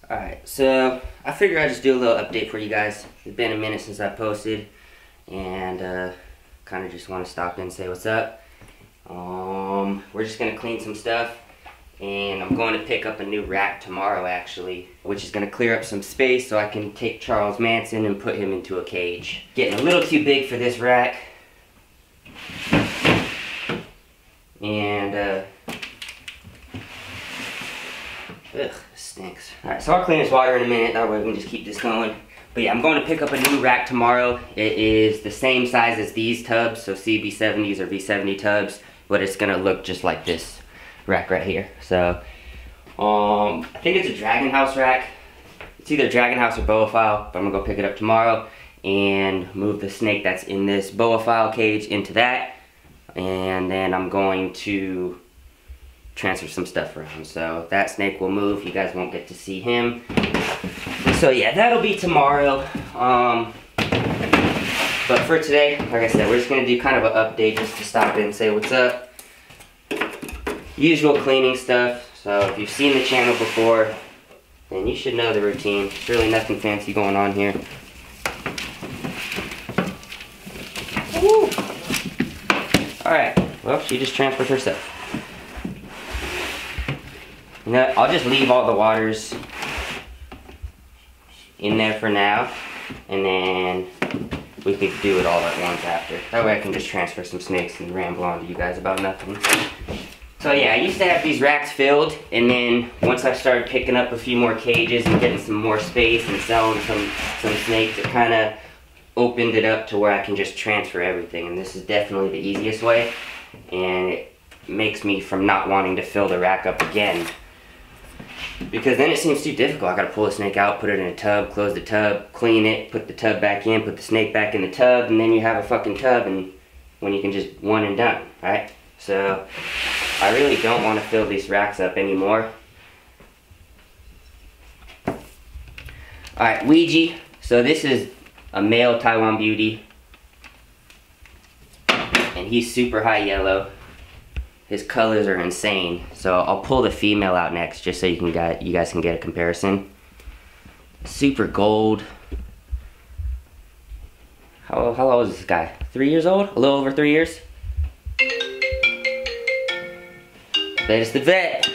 Alright, so I figured I'd just do a little update for you guys. It's been a minute since I posted, and kind of just want to stop in and say what's up. We're just going to clean some stuff, and I'm going to pick up a new rack tomorrow actually, which is going to clear up some space so I can take Charles Manson and put him into a cage. Getting a little too big for this rack. And ugh, stinks. Alright, so I'll clean this water in a minute, that way we can just keep this going. But yeah, I'm going to pick up a new rack tomorrow. It is the same size as these tubs, so CB70s or V70 tubs, but it's gonna look just like this rack right here. So, I think it's a Dragon House rack. It's either Dragon House or Boa File, but I'm gonna go pick it up tomorrow and move the snake that's in this Boa File cage into that. And then I'm going to transfer some stuff around. So that snake will move. You guys won't get to see him. So yeah, that'll be tomorrow. But for today, like I said, we're just gonna do kind of an update just to stop in and say what's up. Usual cleaning stuff. So if you've seen the channel before, then you should know the routine. There's really nothing fancy going on here. Woo! Alright, well, she just transferred herself. You know, I'll just leave all the waters in there for now, and then we could do it all at once after. That way I can just transfer some snakes and ramble on to you guys about nothing. So yeah, I used to have these racks filled, and then once I started picking up a few more cages and getting some more space and selling some snakes, it kind of opened it up to where I can just transfer everything, and this is definitely the easiest way, and it makes me from not wanting to fill the rack up again. Because then it seems too difficult. I gotta pull the snake out, put it in a tub, close the tub, clean it, put the tub back in, put the snake back in the tub, and then you have a fucking tub, and when you can just one and done, right? So I really don't want to fill these racks up anymore. Alright, Ouija. So this is a male Taiwan beauty, and he's super high yellow. His colors are insane. So I'll pull the female out next just so you guys can get a comparison. Super gold. How old is this guy? 3 years old? A little over 3 years? Bet it's the vet.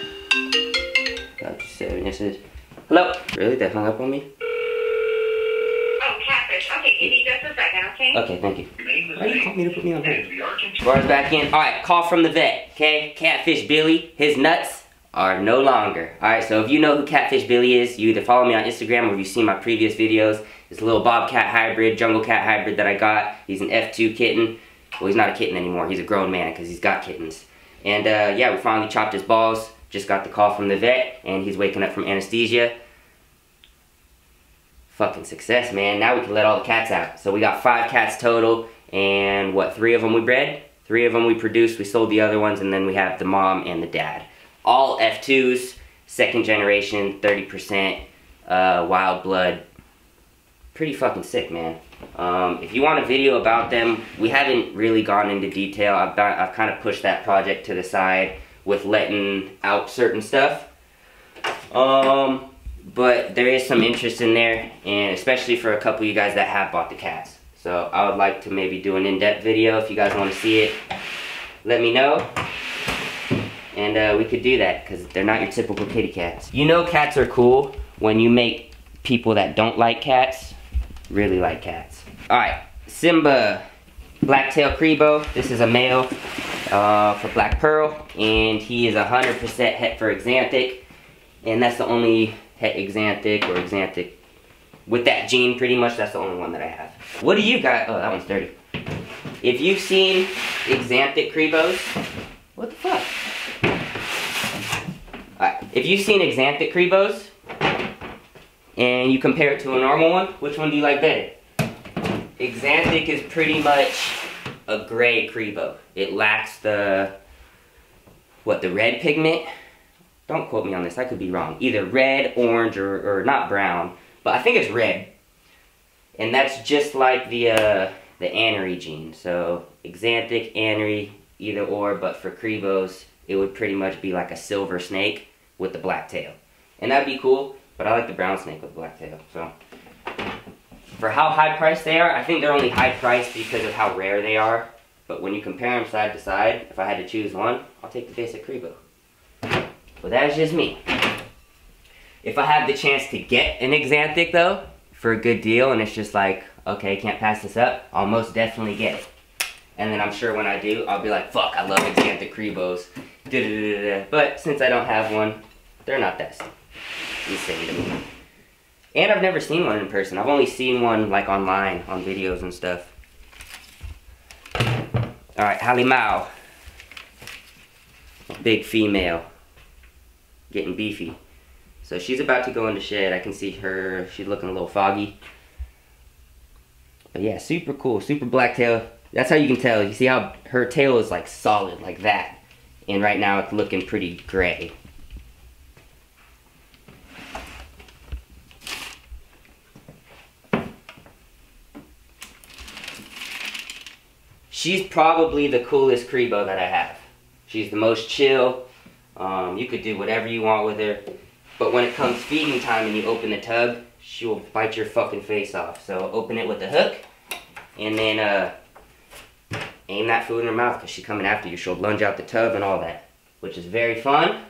Hello? Really? They hung up on me? Oh, catfish. Okay, give me just a second, okay? Okay, thank you. Why do you call me to put me on hold? Bar's back in. Alright, call from the vet, okay? Catfish Billy, his nuts are no longer. Alright, so if you know who Catfish Billy is, you either follow me on Instagram or you've seen my previous videos. It's a little bobcat hybrid, jungle cat hybrid that I got. He's an F2 kitten. Well, he's not a kitten anymore. He's a grown man because he's got kittens. And yeah, we finally chopped his balls. Just got the call from the vet, and he's waking up from anesthesia. Fucking success, man. Now we can let all the cats out. So we got 5 cats total, and what, 3 of them we bred? 3 of them we produced, we sold the other ones, and then we have the mom and the dad. All F2s, second generation, 30% wild blood. Pretty fucking sick, man. If you want a video about them, we haven't really gone into detail. I've kind of pushed that project to the side with letting out certain stuff. But there is some interest in there, and especially for a couple of you guys that have bought the cats. So I would like to maybe do an in-depth video. If you guys want to see it, let me know. And we could do that, because they're not your typical kitty cats. You know cats are cool when you make people that don't like cats really like cats. Alright, Simba Blacktail Cribo. This is a male for Black Pearl, and he is 100% het for Xanthic, and that's the only het Xanthic or Xanthic with that gene, pretty much. That's the only one that I have. What do you got? Oh, that one's dirty. If you've seen Xanthic Cribos, what the fuck? Alright, if you've seen Xanthic Cribos and you compare it to a normal one, which one do you like better? Xanthic is pretty much a gray Cribo. It lacks the red pigment. Don't quote me on this, I could be wrong. Either red, orange, or not brown, but I think it's red. And that's just like the anery gene. So Xanthic, anery, either or, but for Cribos, it would pretty much be like a silver snake with the black tail. And that'd be cool. But I like the brown snake with black tail. So for how high priced they are, I think they're only high priced because of how rare they are. But when you compare them side to side, if I had to choose one, I'll take the basic Cribo. But that's just me. If I have the chance to get an Xanthic though, for a good deal, and it's just like, okay, can't pass this up, I'll most definitely get it. And then I'm sure when I do, I'll be like, fuck, I love Xanthic Cribos. But since I don't have one, they're not that insane to me. And I've never seen one in person. I've only seen one like online, on videos and stuff. Alright, Halimau. Big female. Getting beefy. So she's about to go into shed. I can see her, she's looking a little foggy. But yeah, super cool, super black tail. That's how you can tell. You see how her tail is like solid, like that. And right now it's looking pretty gray. She's probably the coolest Cribo that I have. She's the most chill. You could do whatever you want with her. But when it comes feeding time and you open the tub, she will bite your fucking face off. So open it with the hook, and then aim that food in her mouth because she's coming after you. She'll lunge out the tub and all that, which is very fun.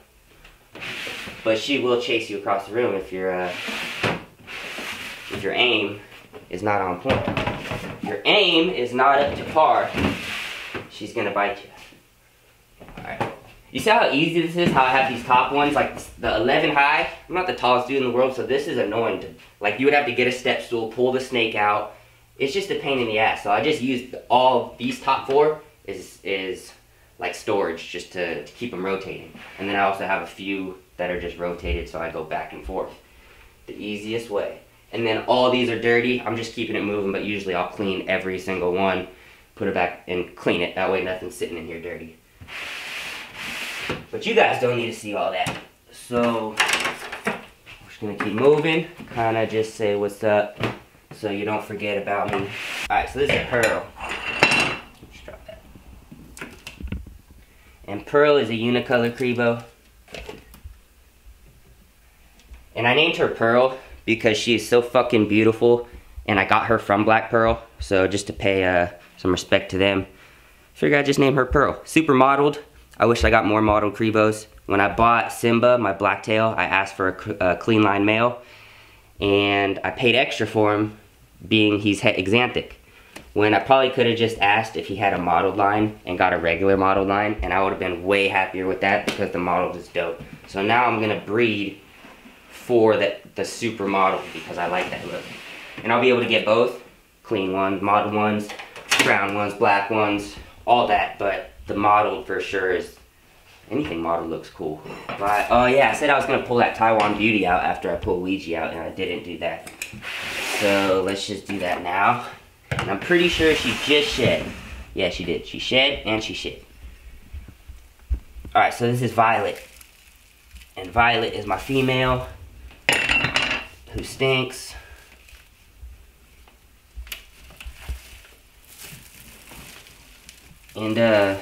But she will chase you across the room if your aim is not on point. If your aim is not up to par, she's gonna bite you. Alright. You see how easy this is? How I have these top ones, like the 11 high. I'm not the tallest dude in the world, so this is annoying. Like you would have to get a step stool, pull the snake out. It's just a pain in the ass. So I just used all these top 4 is like storage, just to keep them rotating. And then I also have a few that are just rotated, so I go back and forth. The easiest way. And then all these are dirty. I'm just keeping it moving, but usually I'll clean every single one, put it back and clean it. That way nothing's sitting in here dirty. But you guys don't need to see all that. So, we're just gonna keep moving. Kinda just say what's up so you don't forget about me. Alright, so this is Pearl. Just drop that. And Pearl is a unicolor Cribo. And I named her Pearl because she is so fucking beautiful. And I got her from Black Pearl. So just to pay some respect to them, figured I'd just name her Pearl. Super modeled. I wish I got more modeled Cribos. When I bought Simba, my blacktail, I asked for a clean line male, and I paid extra for him, being he's Xanthic. When I probably could have just asked if he had a modeled line and got a regular modeled line, and I would have been way happier with that because the modeled is dope. So now I'm gonna breed for the super modeled because I like that look. And I'll be able to get both, clean ones, modeled ones, brown ones, black ones, all that, but the modeled for sure is, anything modeled looks cool. But, oh yeah, I said I was gonna pull that Taiwan Beauty out after I pull Ouija out, and I didn't do that. So let's just do that now. And I'm pretty sure she just shed. Yeah, she did. She shed and she shed. Alright, so this is Violet. And Violet is my female who stinks. And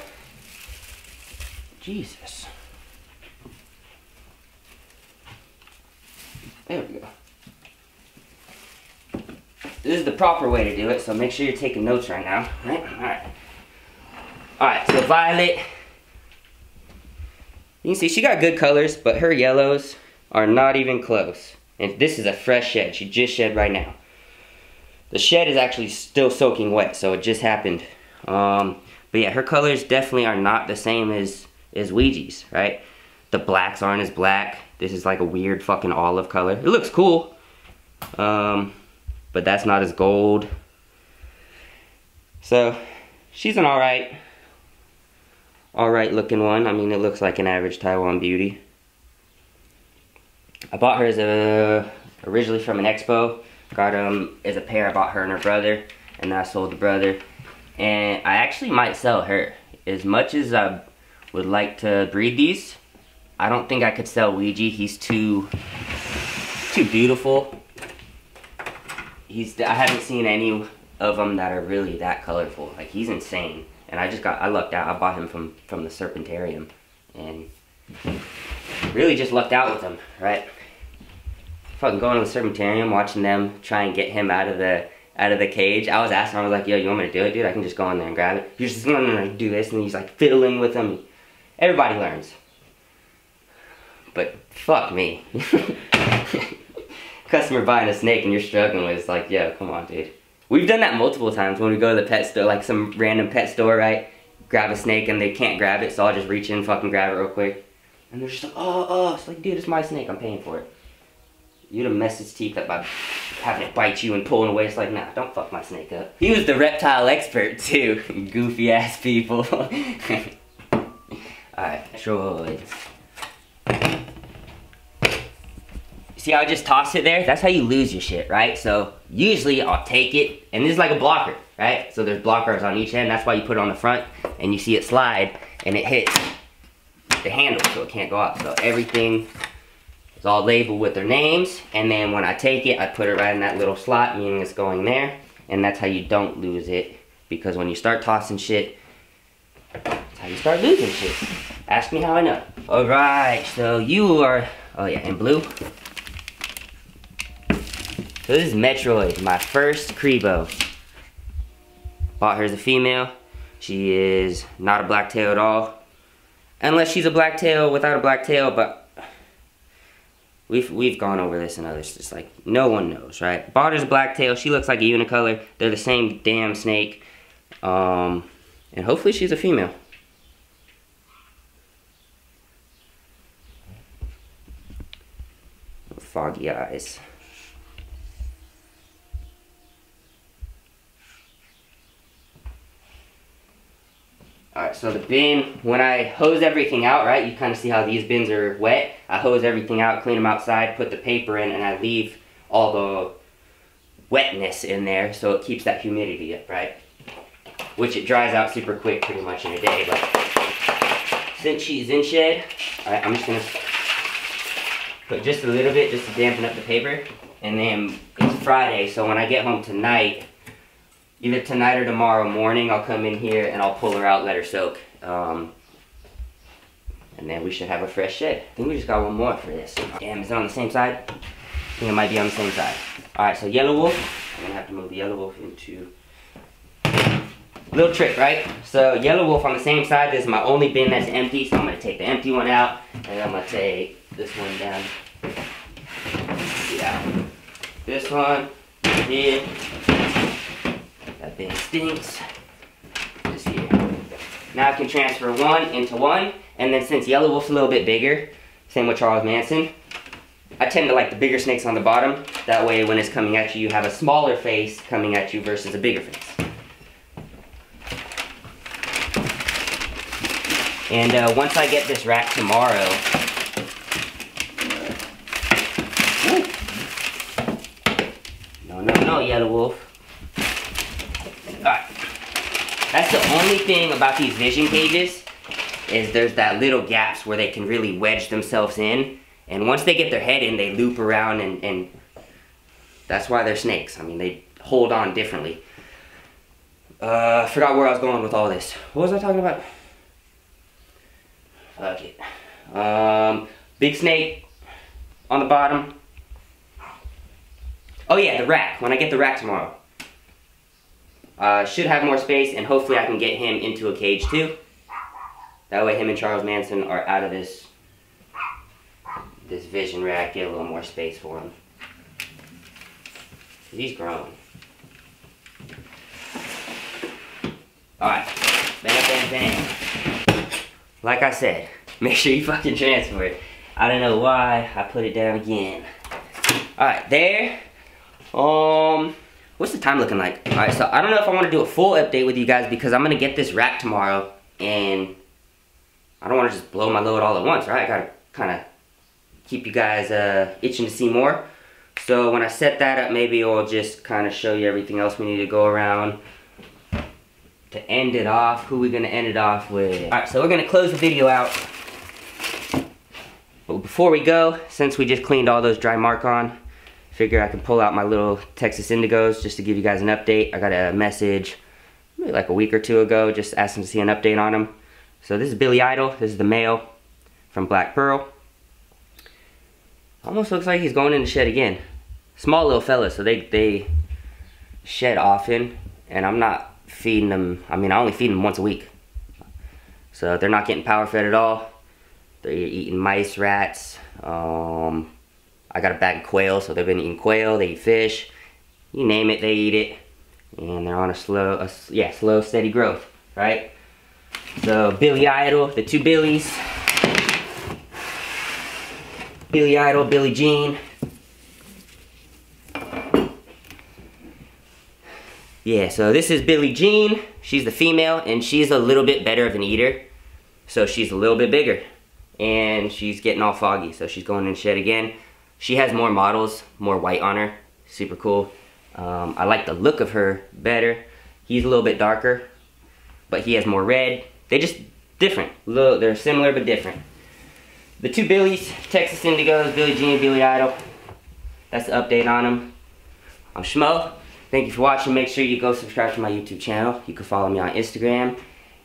Jesus. There we go. This is the proper way to do it, so make sure you're taking notes right now. Right? Alright. Alright, so Violet. You can see she got good colors, but her yellows are not even close. And this is a fresh shed. She just shed right now. The shed is actually still soaking wet, so it just happened. But yeah, her colors definitely are not the same as Ouija's, right? The blacks aren't as black. This is like a weird fucking olive color. It looks cool. But that's not as gold. So, she's an alright looking one. I mean, it looks like an average Taiwan Beauty. I bought her as originally from an expo. Got as a pair. I bought her and her brother, and then I sold the brother. And I actually might sell her. As much as I would like to breed these, I don't think I could sell Ouija. He's too beautiful. I haven't seen any of them that are really that colorful. Like, he's insane. And I lucked out. I bought him from the Serpentarium. And really just lucked out with him, right? fucking going to the serpentarium, watching them try and get him out of the cage. I was asking him, I was like, yo, you want me to do it, dude? I can just go in there and grab it. He's just, no, do this, and he's like fiddling with them. Everybody learns. But fuck me. Customer buying a snake and you're struggling with, it's like, yo, come on, dude. We've done that multiple times when we go to the pet store, like some random pet store, right? Grab a snake and they can't grab it, so I'll just reach in, fucking grab it real quick. And they're just like, oh, it's like, dude, it's my snake, I'm paying for it. You'd have messed its teeth up by having it bite you and pulling away. It's like, nah, don't fuck my snake up. He was the reptile expert too. Goofy ass people. Alright, droids. See how I just tossed it there? That's how you lose your shit, right? So usually I'll take it, and this is like a blocker, right? So there's blockers on each end. That's why you put it on the front, and you see it slide, and it hits the handle, so it can't go out. So everything is all labeled with their names, and then when I take it, I put it right in that little slot, meaning it's going there, and that's how you don't lose it, because when you start tossing shit, that's how you start losing shit. Ask me how I know. All right, so you are, oh yeah, in blue. So this is Metroid, my first Cribo. Bought her as a female. She is not a blacktail at all. Unless she's a blacktail without a blacktail, but we've gone over this and others. It's like, no one knows, right? Bought her as a blacktail. She looks like a unicolor. They're the same damn snake. And hopefully she's a female. Foggy eyes. Alright, so the bin, when I hose everything out, right, you kind of see how these bins are wet. I hose everything out, clean them outside, put the paper in, and I leave all the wetness in there so it keeps that humidity up, right? Which it dries out super quick pretty much in a day, but since she's in shed, alright, I'm just going to put just a little bit just to dampen up the paper. And then it's Friday, so when I get home tonight, either tonight or tomorrow morning, I'll come in here and I'll pull her out, let her soak. And then we should have a fresh shed. I think we just got one more for this. Damn, is it on the same side? I think it might be on the same side. Alright, so yellow wolf. I'm gonna have to move the yellow wolf into... Little trick, right? So yellow wolf on the same side. This is my only bin that's empty, so I'm gonna take the empty one out, and I'm gonna take this one down. Yeah. This one, here. That bin stinks. Just here. Now I can transfer one into one, and then since yellow wolf's a little bit bigger, same with Charles Manson, I tend to like the bigger snakes on the bottom. That way when it's coming at you, you have a smaller face coming at you versus a bigger face. And once I get this rack tomorrow, no, yellow wolf. Alright. That's the only thing about these vision cages, is there's that little gaps where they can really wedge themselves in. And once they get their head in, they loop around, and that's why they're snakes. I mean, they hold on differently. I forgot where I was going with all this. What was I talking about? Fuck it. Big snake on the bottom. Oh yeah, the rack. When I get the rack tomorrow. Should have more space, and hopefully I can get him into a cage too. That way him and Charles Manson are out of this vision rack, get a little more space for him. He's grown. Alright, bam, bam, bam. Like I said, make sure you fucking transfer it. I don't know why I put it down again. Alright, there. What's the time looking like? Alright, so I don't know if I want to do a full update with you guys because I'm going to get this rack tomorrow, and I don't want to just blow my load all at once, right? I got to kind of keep you guys itching to see more. So when I set that up, maybe I'll just kind of show you everything else we need to go around. To end it off, who we going to end it off with? Alright, so we're going to close the video out. But before we go, since we just cleaned all those Drymarchon, figure I can pull out my little Texas Indigos just to give you guys an update. I got a message maybe like a week or two ago just asking to see an update on them. So this is Billy Idol. This is the male from Black Pearl. Almost looks like he's going in the shed again. Small little fella, so they shed often, and I'm not feeding them. I mean, I only feed them once a week. So they're not getting power fed at all. They're eating mice, rats. I got a bag of quail, so they've been eating quail. They eat fish. You name it, they eat it. And they're on a slow, steady growth, right? So Billy Idol, the two Billies. Billy Idol, Billie Jean. Yeah, so this is Billie Jean. She's the female, and she's a little bit better of an eater. So she's a little bit bigger. And she's getting all foggy, so she's going in the shed again. She has more models, more white on her. Super cool. I like the look of her better. He's a little bit darker, but he has more red. They just different. They're similar but different. The two Billies, Texas Indigos, Billie Jean, Billy Idol. That's the update on them. I'm Shmoe. Thank you for watching. Make sure you go subscribe to my YouTube channel. You can follow me on Instagram.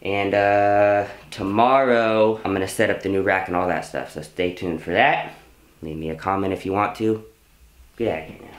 And tomorrow, I'm going to set up the new rack and all that stuff. So stay tuned for that. Leave me a comment if you want to. Get out of here now.